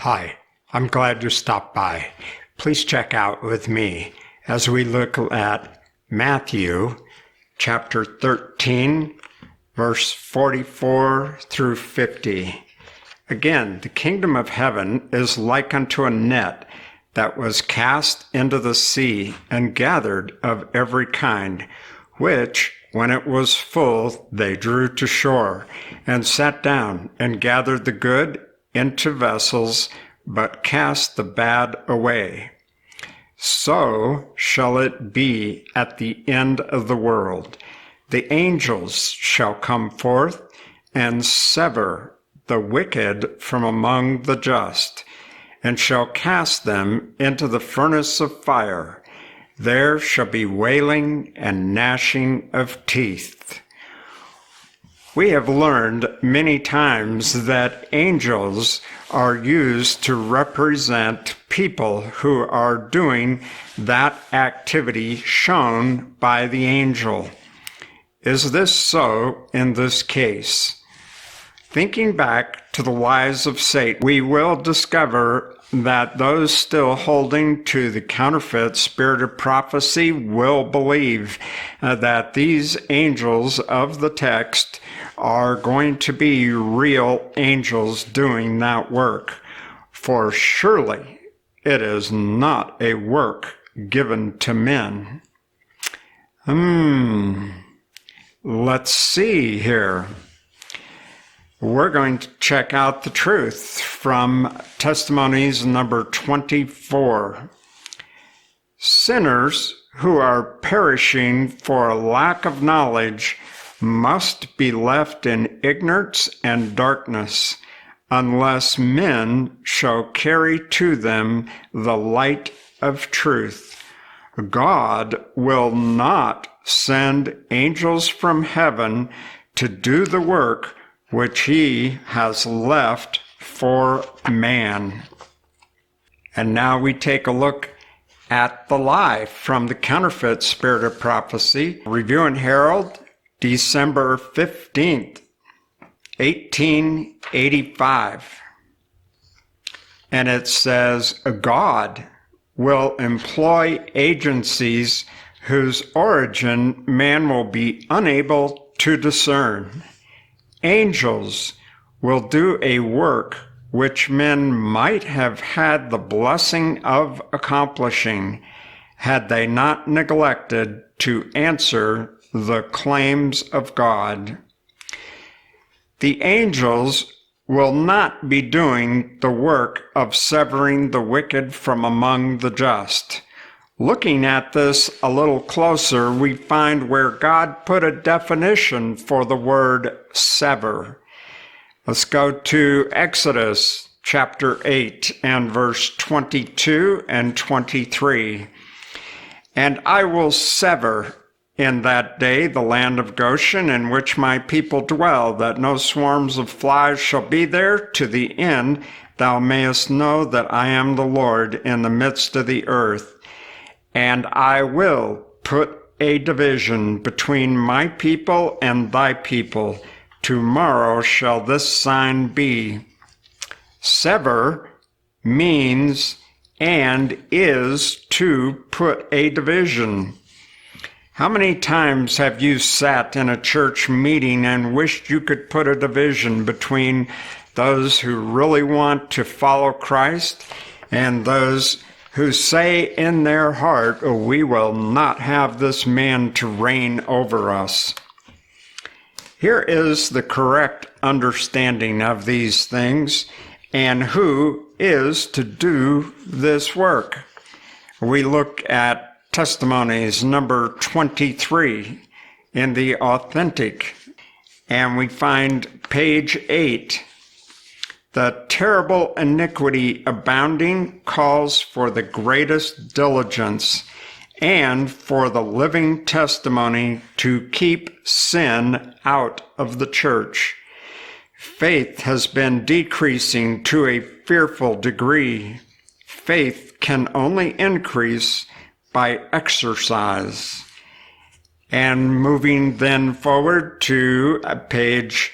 Hi, I'm glad you stopped by. Please check out with me as we look at Matthew chapter 13, verse 44 through 50. Again, the kingdom of heaven is like unto a net that was cast into the sea and gathered of every kind, which, when it was full, they drew to shore, and sat down, and gathered the good into vessels, but cast the bad away. So shall it be at the end of the world. The angels shall come forth, and sever the wicked from among the just, and shall cast them into the furnace of fire. There shall be wailing and gnashing of teeth. We have learned many times that angels are used to represent people who are doing that activity shown by the angel. Is this so in this case? Thinking back to the lies of Satan, we will discover that those still holding to the counterfeit spirit of prophecy will believe that these angels of the text are going to be real angels doing that work. For surely it is not a work given to men. Let's see here. We're going to check out the truth from testimonies number 24. Sinners who are perishing for lack of knowledge must be left in ignorance and darkness, unless men shall carry to them the light of truth. God will not send angels from heaven to do the work which he has left for man. And now we take a look at the lie from the counterfeit spirit of prophecy. Review and Herald, December 15th, 1885. And it says, God will employ agencies whose origin man will be unable to discern. Angels will do a work which men might have had the blessing of accomplishing had they not neglected to answer the claims of God. The angels will not be doing the work of severing the wicked from among the just. Looking at this a little closer, we find where God put a definition for the word sever. Let's go to Exodus chapter 8 and verse 22 and 23. And I will sever in that day the land of Goshen in which my people dwell, that no swarms of flies shall be there, to the end thou mayest know that I am the Lord in the midst of the earth. And I will put a division between my people and thy people. Tomorrow shall this sign be. Sever means and is to put a division. How many times have you sat in a church meeting and wished you could put a division between those who really want to follow Christ and those who say in their heart, we will not have this man to reign over us? Here is the correct understanding of these things and who is to do this work. We look at testimonies number 23 in the Authentic, and we find page 8. The terrible iniquity abounding calls for the greatest diligence and for the living testimony to keep sin out of the church. Faith has been decreasing to a fearful degree. Faith can only increase by exercise. And moving then forward to page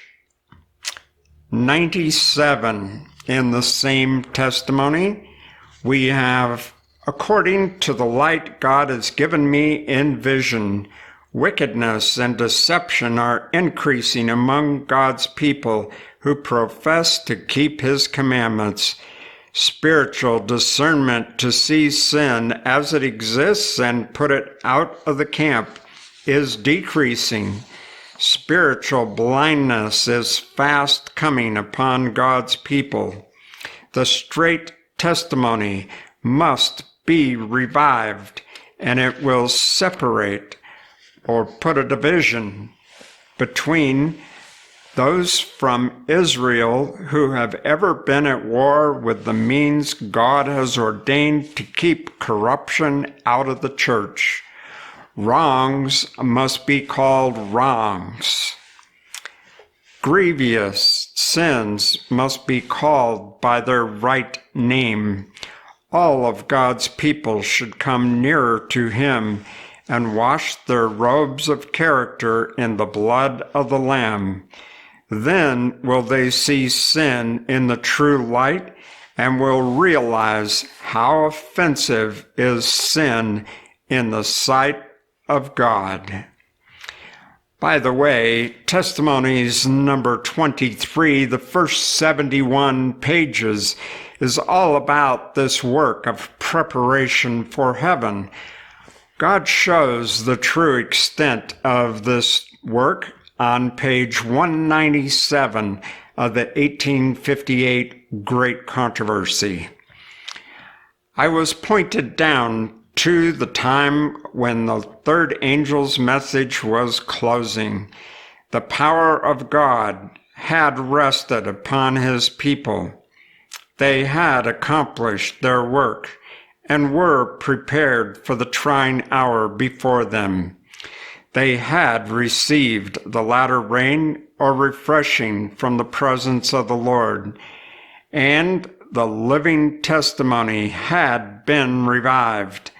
97 in the same testimony. We have, according to the light God has given me in vision, wickedness and deception are increasing among God's people who profess to keep his commandments. Spiritual discernment to see sin as it exists and put it out of the camp is decreasing. Spiritual blindness is fast coming upon God's people. The straight testimony must be revived, and it will separate or put a division between those from Israel who have ever been at war with the means God has ordained to keep corruption out of the church. Wrongs must be called wrongs. Grievous sins must be called by their right name. All of God's people should come nearer to him and wash their robes of character in the blood of the Lamb. Then will they see sin in the true light and will realize how offensive is sin in the sight of God. By the way, Testimonies number 23, the first 71 pages, is all about this work of preparation for heaven. God shows the true extent of this work on page 197 of the 1858 Great Controversy. I was pointed down to the time when the third angel's message was closing. The power of God had rested upon his people. They had accomplished their work and were prepared for the trying hour before them. They had received the latter rain or refreshing from the presence of the Lord, and the living testimony had been revived.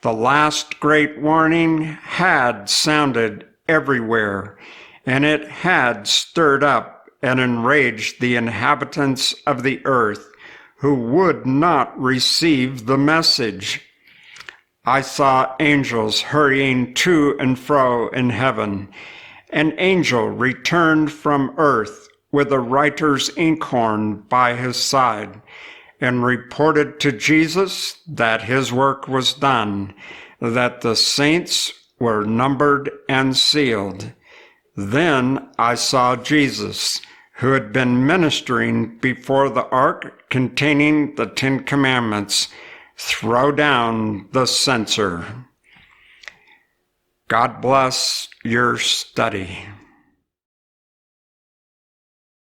The last great warning had sounded everywhere, and it had stirred up and enraged the inhabitants of the earth who would not receive the message. I saw angels hurrying to and fro in heaven. An angel returned from earth with a writer's inkhorn by his side, and reported to Jesus that his work was done, that the saints were numbered and sealed. Then I saw Jesus, who had been ministering before the ark containing the 10 Commandments, throw down the censer. God bless your study.